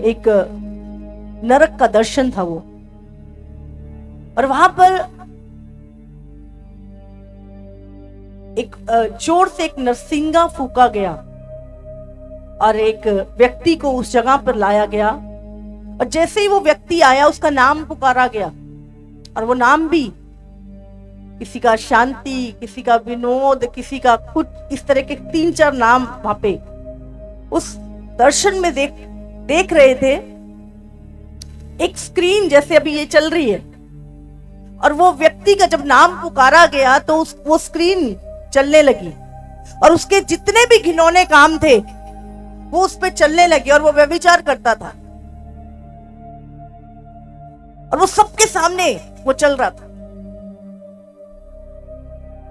एक नरक का दर्शन था वो, और वहां पर एक जोर से एक नरसिंगा फूका गया और एक व्यक्ति को उस जगह पर लाया गया, और जैसे ही वो व्यक्ति आया उसका नाम पुकारा गया, और वो नाम भी किसी का शांति, किसी का विनोद, किसी का कुछ, इस तरह के 3-4 नाम वहां पे उस दर्शन में देख रहे थे। एक स्क्रीन जैसे अभी ये चल रही है, और वो व्यक्ति का जब नाम पुकारा गया तो वो स्क्रीन चलने लगी, और उसके जितने भी घिनौने काम थे वो उस पे चलने लगे, और वो व्यभिचार करता था, और वो सबके सामने वो चल रहा था।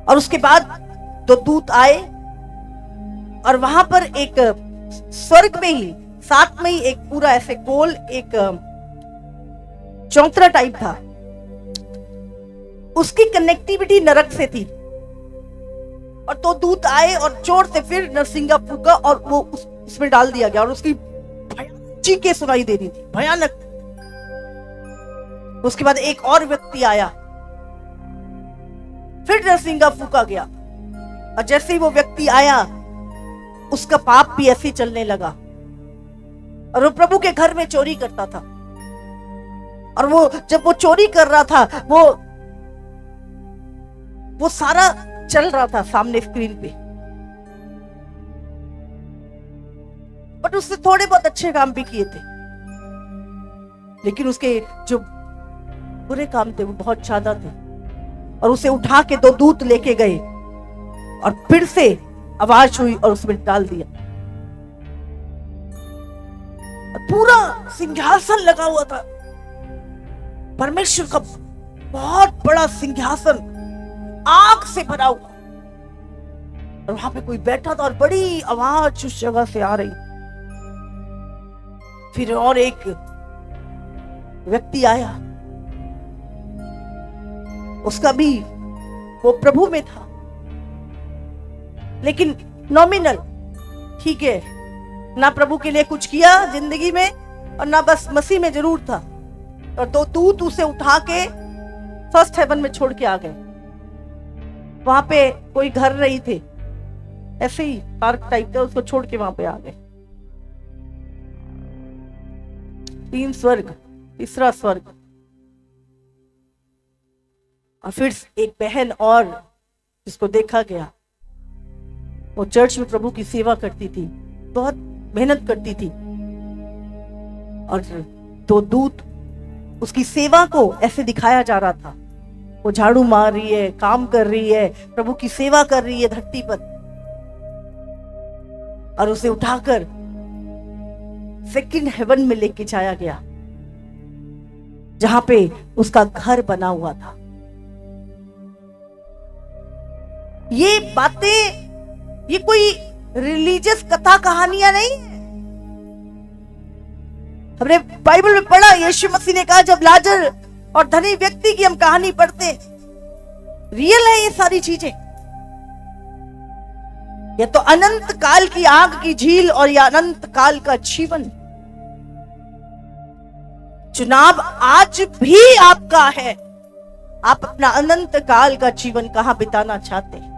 और उसके बाद 2 दूत आए, और वहां पर एक स्वर्ग में ही साथ में ही एक पूरा ऐसे गोल एक चौतरा टाइप था, उसकी कनेक्टिविटी नरक से थी, और 2 दूत आए और जोर से फिर नरसिंगा फूका और वो उसमें डाल दिया गया, और उसकी चीखें सुनाई दे रही थी, भयानक। उसके बाद एक और व्यक्ति आया, फिर नरसिंगा फूका गया, और जैसे ही वो व्यक्ति आया उसका पाप भी ऐसे चलने लगा, और वो प्रभु के घर में चोरी करता था, और वो जब वो चोरी कर रहा था वो सारा चल रहा था सामने स्क्रीन पे, बट उसने थोड़े बहुत अच्छे काम भी किए थे, लेकिन उसके जो बुरे काम थे वो बहुत ज्यादा थे, और उसे उठा के 2 दूत लेके गए और फिर से आवाज हुई और उसमें डाल दिया। पूरा सिंहासन लगा हुआ था, परमेश्वर का बहुत बड़ा सिंहासन आग से भरा हुआ, और वहां पे कोई बैठा था, और बड़ी आवाज उस जगह से आ रही। फिर और एक व्यक्ति आया, उसका भी वो प्रभु में था, लेकिन नॉमिनल, ठीक है, ना प्रभु के लिए कुछ किया जिंदगी में, और ना बस मसीह में जरूर था, और 2 दूत उसे उठा के फर्स्ट हेवन में छोड़ के आ गए। वहां पे कोई घर नहीं थे, ऐसे ही पार्क टाइप था, उसको छोड़ के वहां पे आ गए। 3 स्वर्ग, तीसरा स्वर्ग। और फिर एक बहन और जिसको देखा गया, वो चर्च में प्रभु की सेवा करती थी, बहुत मेहनत करती थी, और 2 दूत उसकी सेवा को ऐसे दिखाया जा रहा था, वो झाड़ू मार रही है, काम कर रही है, प्रभु की सेवा कर रही है धरती पर, और उसे उठाकर 2nd हेवन में लेके जाया गया, जहां पे उसका घर बना हुआ था। ये बातें, ये कोई रिलीजियस कथा कहानियां नहीं है। हमने बाइबल में पढ़ा, यीशु मसीह ने कहा जब लाजर और धनी व्यक्ति की हम कहानी पढ़ते, रियल है ये सारी चीजें। ये तो अनंत काल की आग की झील और यह अनंत काल का जीवन। चुनाव आज भी आपका है। आप अपना अनंत काल का जीवन कहां बिताना चाहते हैं?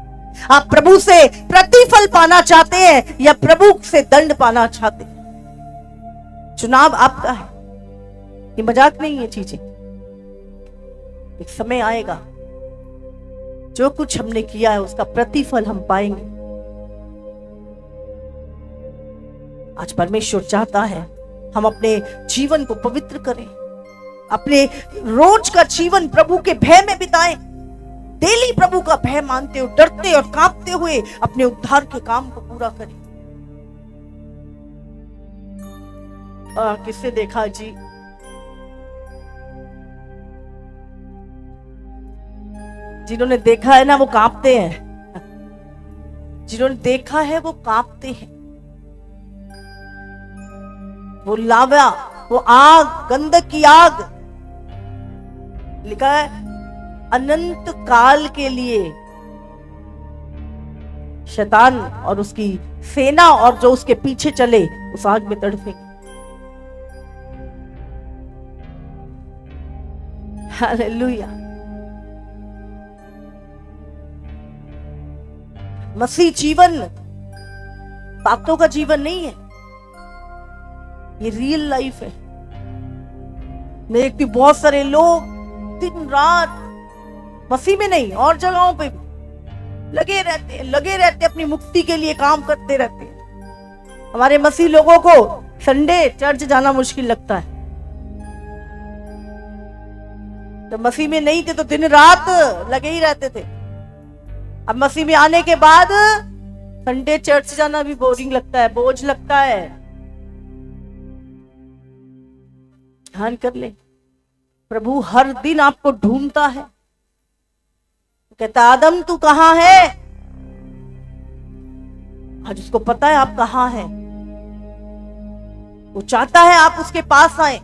आप प्रभु से प्रतिफल पाना चाहते हैं या प्रभु से दंड पाना चाहते हैं? चुनाव आपका है, ये मजाक नहीं है चीजें। एक समय आएगा, जो कुछ हमने किया है उसका प्रतिफल हम पाएंगे। आज परमेश्वर चाहता है हम अपने जीवन को पवित्र करें, अपने रोज का जीवन प्रभु के भय में बिताएं, डेली प्रभु का भय मानते हुए, डरते और कांपते हुए अपने उद्धार के काम को पूरा करें। किससे देखा जी? जिन्होंने देखा है ना वो कांपते हैं, जिन्होंने देखा है वो कांपते हैं। वो लावा, वो आग, गंधक की आग, लिखा है अनंत काल के लिए शैतान और उसकी सेना और जो उसके पीछे चले उस आग में तड़पेंगे। हालेलुया। मसीह जीवन बातों का जीवन नहीं है, ये रियल लाइफ है। मैं देखती बहुत सारे लोग दिन रात मसीह में नहीं और जगहों पे भी लगे रहते अपनी मुक्ति के लिए काम करते रहते हैं। हमारे मसीह लोगों को संडे चर्च जाना मुश्किल लगता है। जब मसीह में नहीं थे तो दिन रात लगे ही रहते थे। अब मसीह में आने के बाद संडे चर्च जाना भी बोरिंग लगता है, बोझ लगता है। ध्यान कर ले, प्रभु हर दिन आपको ढूंढता है। कहता आदम तू कहां है? आज उसको पता है आप कहां हैं। वो चाहता है आप उसके पास आए।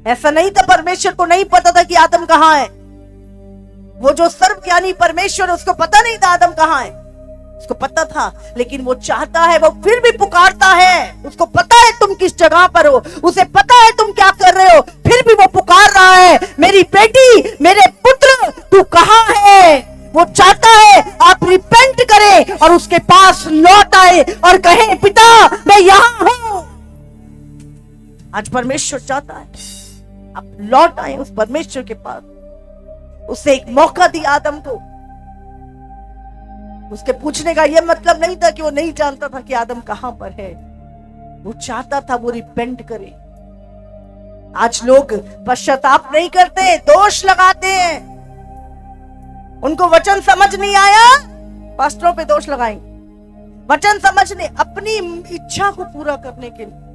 ऐसा नहीं था परमेश्वर को नहीं पता था कि आदम कहां है। वो जो सर्वज्ञानी परमेश्वर है उसको पता नहीं था आदम कहां है, उसको पता था, लेकिन वो चाहता है, वो फिर भी पुकारता है। उसको पता है तुम किस जगह पर हो, उसे पता है तुम क्या कर रहे हो, फिर भी वो पुकार रहा है, मेरी बेटी, मेरे पुत्र, तू कहां है। वो चाहता है आप रिपेंट करें और उसके पास लौट आए और कहें पिता मैं यहां हूं। आज परमेश्वर चाहता है आप लौट आए उस परमेश्वर के पास। उससे एक मौका दिया आदम को। उसके पूछने का यह मतलब नहीं था कि वो नहीं जानता था कि आदम कहां पर है। वो चाहता था वो रिपेंट करे। आज लोग पश्चाताप नहीं करते, दोष लगाते हैं। उनको वचन समझ नहीं आया, पास्टरों पे दोष लगाएंगे। वचन समझने, अपनी इच्छा को पूरा करने के लिए।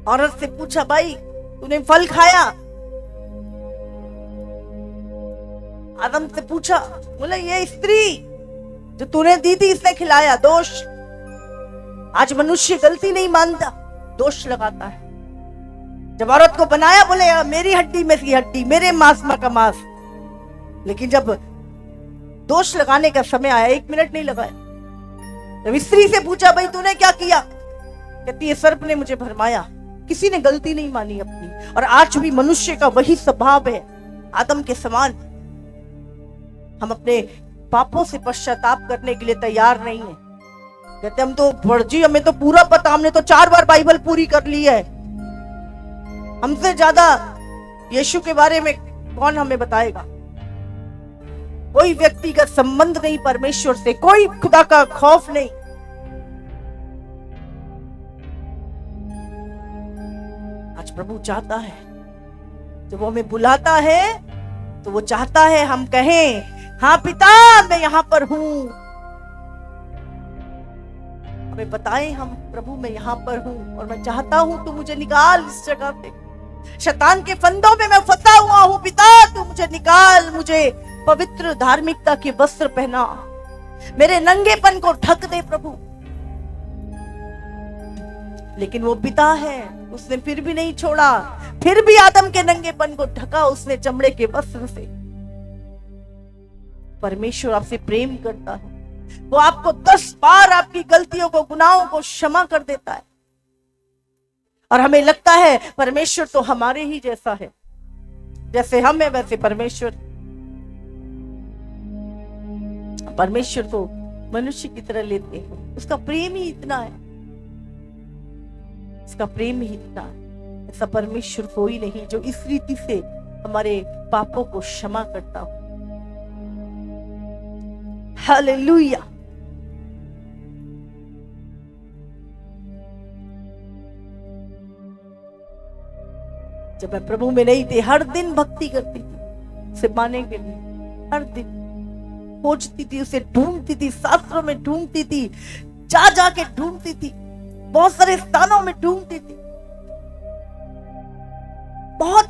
औरत से पूछा भाई तूने फल खाया? आदम से पूछा, बोले ये स्त्री जो तूने दी थी इसने खिलाया। दोष। आज मनुष्य गलती नहीं मानता, दोष लगाता है। जब औरत को बनाया बोले मेरी हड्डी में की हड्डी, मेरे मांस में का मांस। लेकिन जब दोष लगाने का समय आया, 1 मिनट नहीं लगाया। जब स्त्री से पूछा भाई तूने क्या किया, कहती है सर्प ने मुझे भरमाया। किसी ने गलती नहीं मानी अपनी। और आज भी मनुष्य का वही स्वभाव है, आदम के समान। हम अपने पापों से पश्चाताप करने के लिए तैयार नहीं है। कहते हम तो फर्जी, हमें तो पूरा पता, हमने तो 4 बार बाइबल पूरी कर ली है। हमसे ज्यादा यीशु के बारे में कौन हमें बताएगा। कोई व्यक्तिगत संबंध नहीं परमेश्वर से, कोई खुदा का खौफ नहीं। आज प्रभु चाहता है, जब वो हमें बुलाता है तो वो चाहता है हम कहें हाँ पिता मैं यहां पर हूं। हमें बताएं हम, प्रभु मैं यहां पर हूं और मैं चाहता हूं तू मुझे निकाल इस जगह पे। शैतान के फंदों में मैं फंसा हुआ हूं, पिता तू मुझे निकाल, मुझे पवित्र धार्मिकता के वस्त्र पहना, मेरे नंगेपन को ढक दे प्रभु। लेकिन वो पिता है, उसने फिर भी नहीं छोड़ा, फिर भी आदम के नंगेपन को ढका उसने चमड़े के वस्त्र से। परमेश्वर आपसे प्रेम करता है, वो आपको 10 बार आपकी गलतियों को, गुनाहों को क्षमा कर देता है। और हमें लगता है परमेश्वर तो हमारे ही जैसा है, जैसे हम है वैसे परमेश्वर। परमेश्वर को मनुष्य की तरह लेते हैं। उसका प्रेम ही इतना है, इसका प्रेम ही इतना है। ऐसा परमेश्वर कोई नहीं जो इस रीति से हमारे पापों को क्षमा करता हो। हालेलुया। जब मैं प्रभु में नहीं थी, हर दिन भक्ति करती थी उसे पाने के लिए, हर दिन खोजती थी, उसे ढूंढती थी, शास्त्रों में ढूंढती थी, जा जाके ढूंढती थी, बहुत सारे स्थानों में ढूंढती थी, बहुत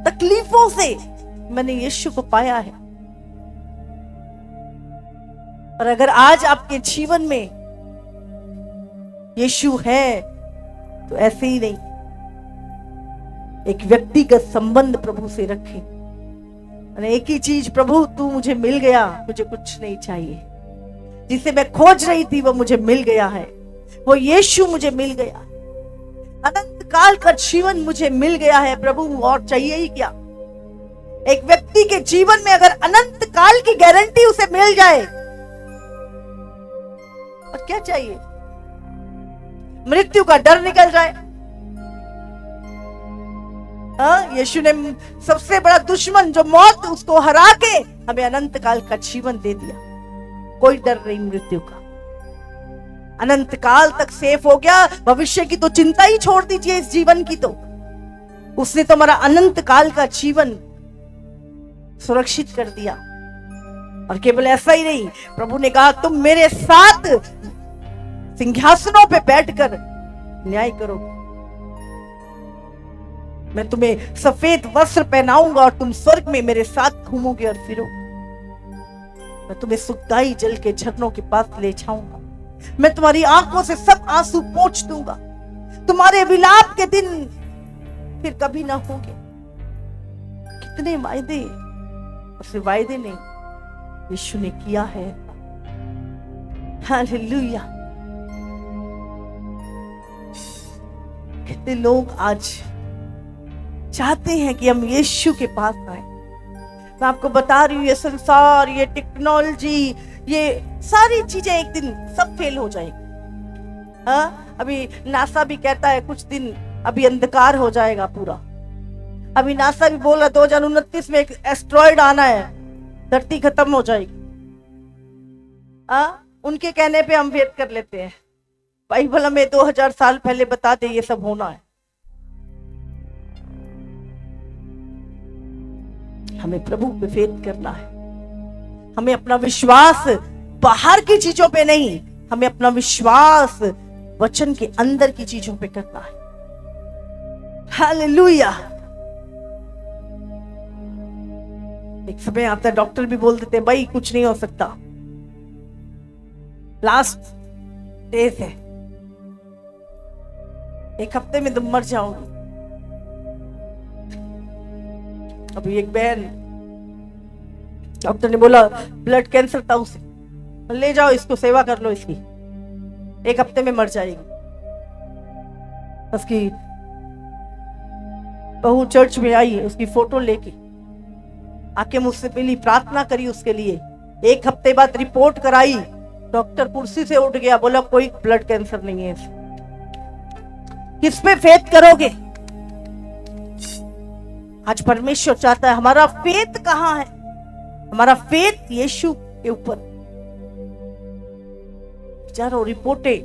तकलीफों से मैंने यीशु को पाया है। और अगर आज आपके जीवन में यीशु है तो ऐसे ही नहीं, एक व्यक्तिगत संबंध प्रभु से रखें। एक ही चीज, प्रभु तू मुझे मिल गया, मुझे कुछ नहीं चाहिए। जिसे मैं खोज रही थी वो मुझे मिल गया है, वो यीशु मुझे मिल गया। अनंत काल का जीवन मुझे मिल गया है प्रभु, और चाहिए ही क्या। एक व्यक्ति के जीवन में अगर अनंत काल की गारंटी उसे मिल जाए, और क्या चाहिए। मृत्यु का डर निकल जाए। यीशु ने सबसे बड़ा दुश्मन जो मौत, उसको हरा के हमें अनंत काल का जीवन दे दिया। कोई डर नहीं मृत्यु का, अनंत काल तक सेफ हो गया। भविष्य की तो चिंता ही छोड़ दीजिए, इस जीवन की तो उसने तो हमारा अनंत काल का जीवन सुरक्षित कर दिया। और केवल ऐसा ही नहीं, प्रभु ने कहा तुम मेरे साथ सिंहासनों पे बैठकर न्याय करोगे, मैं तुम्हें सफेद वस्त्र पहनाऊंगा और तुम स्वर्ग में मेरे साथ घूमोगे और फिरोगे। मैं तुम्हें सुखदाई जल के झरनों के पास ले जाऊंगा, मैं तुम्हारी आंखों से सब आंसू पोंछ दूंगा, तुम्हारे विलाप के दिन फिर कभी ना होंगे। कितने वायदे, और सिर्फ वायदे नहीं, यीशु ने किया है। हालेलुया। कितने लोग आज चाहते हैं कि हम यीशु के पास आए। मैं आपको बता रही हूं, ये संसार, ये टेक्नोलॉजी, ये सारी चीजें एक दिन सब फेल हो जाएगी। अभी नासा भी कहता है कुछ दिन अभी अंधकार हो जाएगा पूरा। अभी नासा भी बोल रहा 2029 में एक एस्ट्रॉइड आना है, धरती खत्म हो जाएगी। उनके कहने पे हम वेट कर लेते हैं। बाइबल हमें 2000 साल पहले बता दे ये सब होना है। हमें प्रभु पे फेथ करना है। हमें अपना विश्वास बाहर की चीजों पे नहीं, हमें अपना विश्वास वचन के अंदर की चीजों पे करना है। हालेलुया। एक समय आता है, डॉक्टर भी बोल देते हैं भाई कुछ नहीं हो सकता, लास्ट डेज है, एक हफ्ते में तुम मर जाओगे। अभी एक बहन, डॉक्टर ने बोला ब्लड कैंसर था उसे, ले जाओ इसको, सेवा कर लो इसकी, एक हफ्ते में मर जाएगी। उसकी बहू चर्च में आई, उसकी फोटो लेके आके मुझसे मिली, प्रार्थना करी उसके लिए। एक हफ्ते बाद रिपोर्ट कराई, डॉक्टर कुर्सी से उठ गया, बोला कोई ब्लड कैंसर नहीं है। किस पे फेथ करोगे? आज परमेश्वर चाहता है, हमारा फेथ कहां है? हमारा फेथ यीशु के ऊपर। चारों रिपोर्टें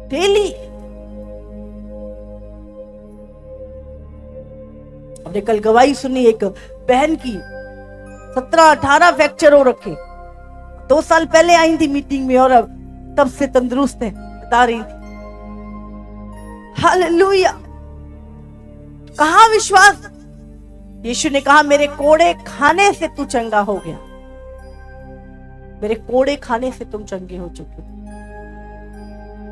डेली। हमने कल गवाही सुनी एक बहन की, 17-18 फ्रैक्चर हो रखे, 2 साल पहले आई थी मीटिंग में और अब तब से तंदुरुस्त है, बता रही थी। हालेलुया। कहां विश्वास? यीशु ने कहा मेरे कोड़े खाने से तू चंगा हो गया, मेरे कोड़े खाने से तुम चंगे हो चुके हो।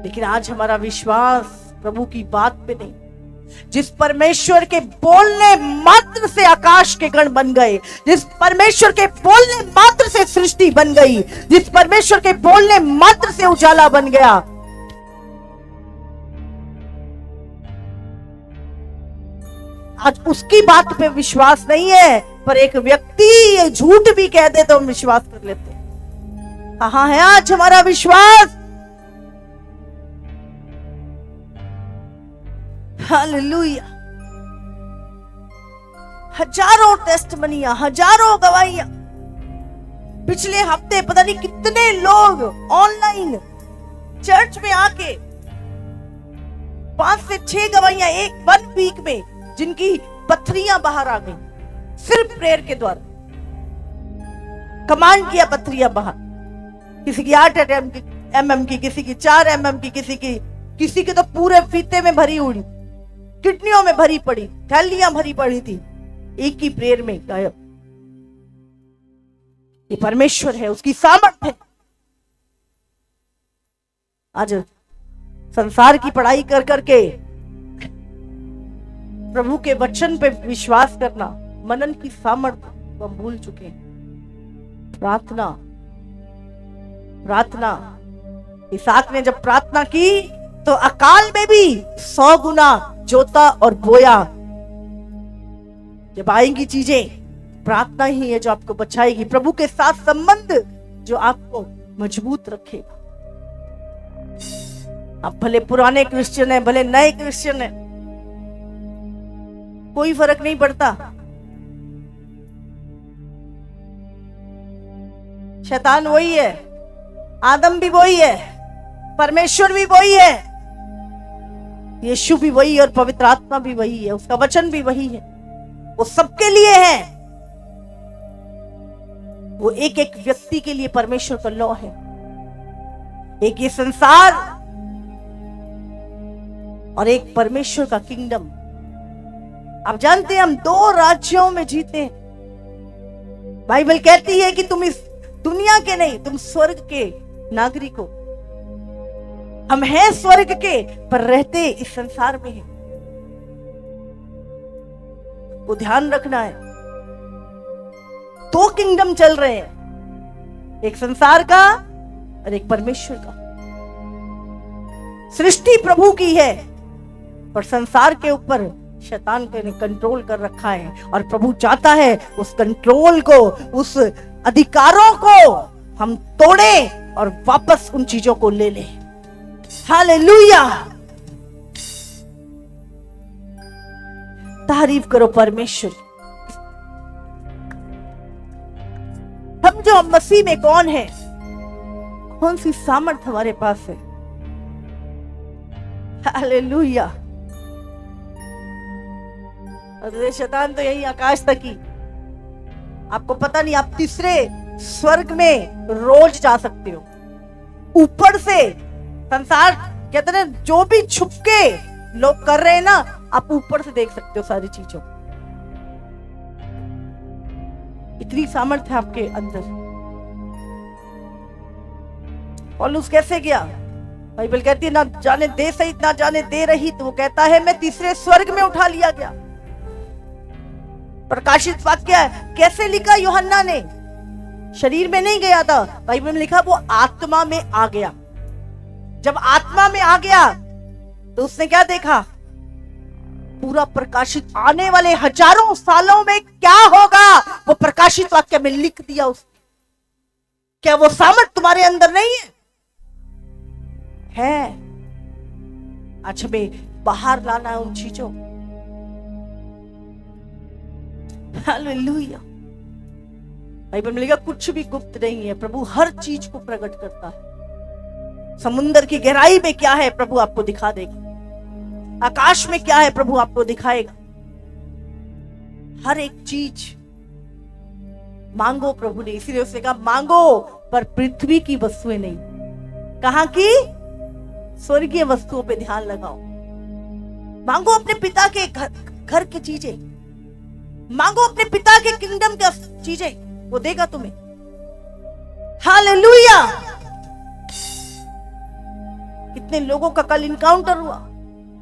लेकिन आज हमारा विश्वास प्रभु की बात पे नहीं। जिस परमेश्वर के बोलने मात्र से आकाश के गण बन गए, जिस परमेश्वर के बोलने मात्र से सृष्टि बन गई, जिस परमेश्वर के बोलने मात्र से उजाला बन गया, आज उसकी बात पे विश्वास नहीं है। पर एक व्यक्ति ये झूठ भी कह दे तो हम विश्वास कर लेते हैं। कहां है आज हमारा विश्वास? हालेलुया। हजारों टेस्टमनियां, हजारों गवाहियां। पिछले हफ्ते पता नहीं कितने लोग ऑनलाइन चर्च में आके 5 से 6 गवाहियां एक 1 वीक में, जिनकी पथरियां बाहर आ गई सिर्फ प्रेयर के द्वारा। कमांड किया पथरियां बाहर, किसी की 8 mm की, किसी की 4 mm की, किसी की तो पूरे फीते में भरी हुई, किडनियों में भरी पड़ी, थैलियां भरी पड़ी थी, एक ही प्रेयर में गायब। ये परमेश्वर है, उसकी सामर्थ है। आज संसार की पढ़ाई कर करके प्रभु के वचन पे विश्वास करना, मनन की सामर्थ हम भूल चुके हैं। प्रार्थना, इसहाक ने जब प्रार्थना की तो अकाल में भी 100 गुना जोता और बोया। जब आएंगी चीजें, प्रार्थना ही है जो आपको बचाएगी, प्रभु के साथ संबंध जो आपको मजबूत रखेगा। आप भले पुराने क्रिश्चियन हैं, भले नए क्रिश्चियन हैं, कोई फर्क नहीं पड़ता। शैतान वही है, आदम भी वही है, परमेश्वर भी वही है, यीशु भी वही है और पवित्र आत्मा भी वही है, उसका वचन भी वही है। वो सबके लिए है, वो एक एक व्यक्ति के लिए परमेश्वर का लॉ है। एक ये संसार और एक परमेश्वर का किंगडम। आप जानते हैं हम 2 राज्यों में जीते हैं। बाइबल कहती है कि तुम इस दुनिया के नहीं, तुम स्वर्ग के नागरिक हो। हम हैं स्वर्ग के, पर रहते इस संसार में हैं। वो ध्यान रखना है। 2 किंगडम चल रहे हैं, एक संसार का और एक परमेश्वर का। सृष्टि प्रभु की है, पर संसार के ऊपर शैतान ने कंट्रोल कर रखा है। और प्रभु चाहता है उस कंट्रोल को, उस अधिकारों को हम तोड़े और वापस उन चीजों को ले लें। हालेलुया, तारीफ करो परमेश्वर। हम जो मसीह में कौन है, कौन सी सामर्थ हमारे पास है। हालेलुया। और शैतान तो यही आकाश तक ही, आपको पता नहीं, आप तीसरे स्वर्ग में रोज जा सकते हो। ऊपर से संसार कहते हैं जो भी छुपके लोग कर रहे हैं ना, आप ऊपर से देख सकते हो सारी चीजों। इतनी सामर्थ्य है आपके अंदर। पौलुस कैसे गया? बाइबल कहती है ना जाने दे सहित ना जाने दे रही, तो वो कहता है मैं तीसरे स्वर्ग में उठा लिया गया। प्रकाशित वाक्य है, कैसे लिखा यूहन्ना ने? शरीर में नहीं गया था, बाइबल में लिखा वो आत्मा में आ गया। जब आत्मा में आ गया तो उसने क्या देखा? पूरा प्रकाशित आने वाले हजारों सालों में क्या होगा वो प्रकाशित वाक्य में लिख दिया उसने। क्या वो सामर्थ तुम्हारे अंदर नहीं है? आज हमें बाहर लाना है उन चीजों। हालेलुया। बाइबल में लिखा कुछ भी गुप्त नहीं है, प्रभु हर चीज को प्रकट करता है। समुद्र की गहराई में क्या है प्रभु आपको दिखा देगा, आकाश में क्या है प्रभु आपको दिखाएगा। हर एक चीज मांगो प्रभु ने, इसीलिए उसने कहा मांगो पर पृथ्वी की वस्तुएं नहीं। कहां की? स्वर्गीय वस्तुओं पे ध्यान लगाओ। मांगो अपने पिता के घर की चीजें, मांगो अपने पिता के किंगडम की चीजें, वो देगा तुम्हें। हालेलुया। कितने लोगों का कल इनकाउंटर हुआ,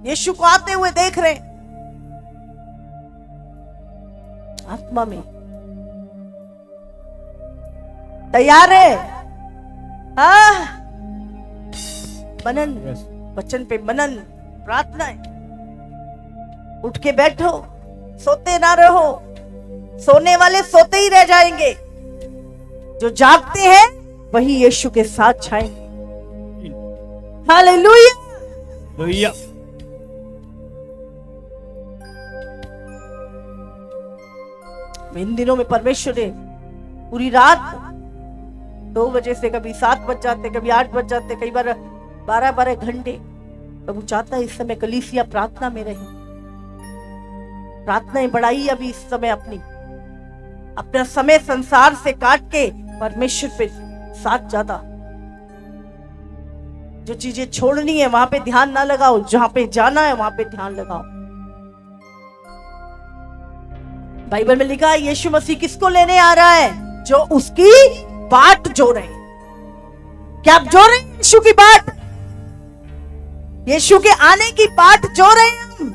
यीशु को आते हुए देख रहे आत्मा में। तैयार है? मनन, वचन पे मनन, प्रार्थना है। उठ के बैठो, सोते ना रहो। सोने वाले सोते ही रह जाएंगे, जो जागते हैं वही यीशु के साथ छाएंगे। हालेलुया। इन दिनों में परमेश्वर ने पूरी रात 2 बजे से कभी 7 बज जाते, कभी 8 बज जाते, कई बार 12-12 घंटे। प्रभु चाहता है इस समय कलीसिया प्रार्थना में रहे। प्रार्थनाएं बढ़ाई अभी इस समय, अपना समय संसार से काट के परमेश्वर पे साथ ज्यादा। जो चीजें छोड़नी है वहां पे ध्यान ना लगाओ, जहां पे जाना है वहां पे ध्यान लगाओ। बाइबल में लिखा है यीशु मसीह किसको लेने आ रहा है? जो उसकी बाट जो रहे। क्या आप जो रहे हैं यीशु की बाट? यीशु के आने की बाट जो रहे हैं हम।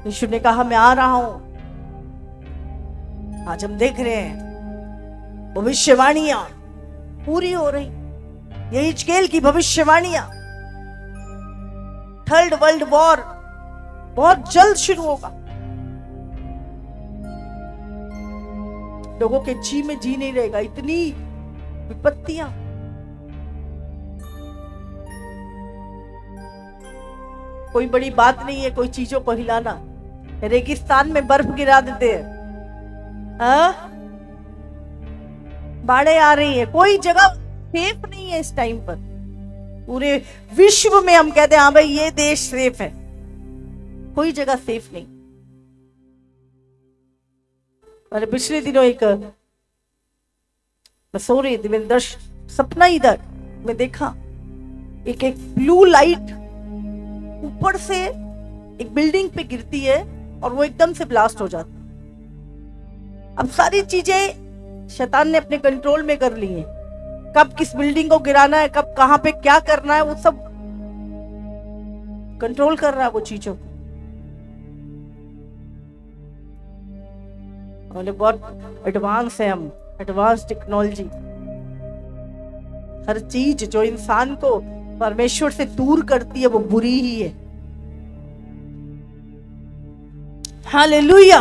यीशु ने कहा मैं आ रहा हूं। आज हम देख रहे हैं भविष्यवाणियां पूरी हो रही। ये हिजकेल की भविष्यवाणियां थर्ड वर्ल्ड वॉर बहुत जल्द शुरू होगा। लोगों के जी में जी नहीं रहेगा, इतनी विपत्तियां। कोई बड़ी बात नहीं है कोई चीजों को हिलाना। रेगिस्तान में बर्फ गिरा देते हैं, बाढ़ें आ रही है, कोई जगह सेफ नहीं है इस टाइम पर। पूरे विश्व में हम कहते हैं हाँ भाई ये देश सेफ है, कोई जगह सेफ नहीं। मैंने पिछले दिनों मैं सो रही थी, मैंने सपना इधर मैं देखा एक ब्लू लाइट ऊपर से एक बिल्डिंग पे गिरती है और वो एकदम से ब्लास्ट हो जाता। अब सारी चीजें शैतान ने अपने कंट्रोल में कर ली हैं, कब किस बिल्डिंग को गिराना है, कब कहां पे क्या करना है, वो सब कंट्रोल कर रहा है वो चीजों को। बहुत एडवांस है हम, एडवांस टेक्नोलॉजी। हर चीज जो इंसान को परमेश्वर से दूर करती है वो बुरी ही है। हालेलुया।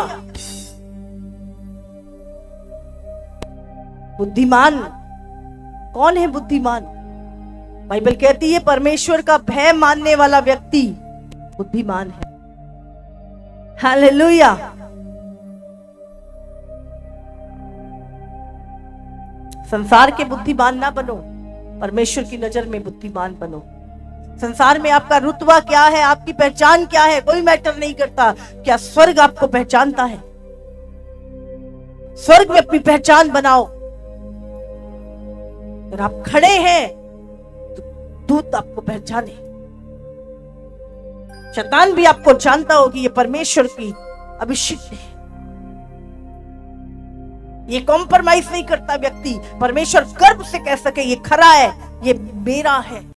बुद्धिमान कौन है? बुद्धिमान बाइबल कहती है परमेश्वर का भय मानने वाला व्यक्ति बुद्धिमान है। हालेलुया। संसार के बुद्धिमान ना बनो, परमेश्वर की नजर में बुद्धिमान बनो। संसार में आपका रुतबा क्या है, आपकी पहचान क्या है, कोई मैटर नहीं करता। क्या स्वर्ग आपको पहचानता है? स्वर्ग में अपनी पहचान बनाओ। अगर आप खड़े हैं तो दूत आपको पहचाने। शैतान भी आपको जानता हो कि ये परमेश्वर की अभिषिक्त है। ये कॉम्प्रोमाइज नहीं करता व्यक्ति, परमेश्वर गर्व से कह सके ये खरा है, ये मेरा है।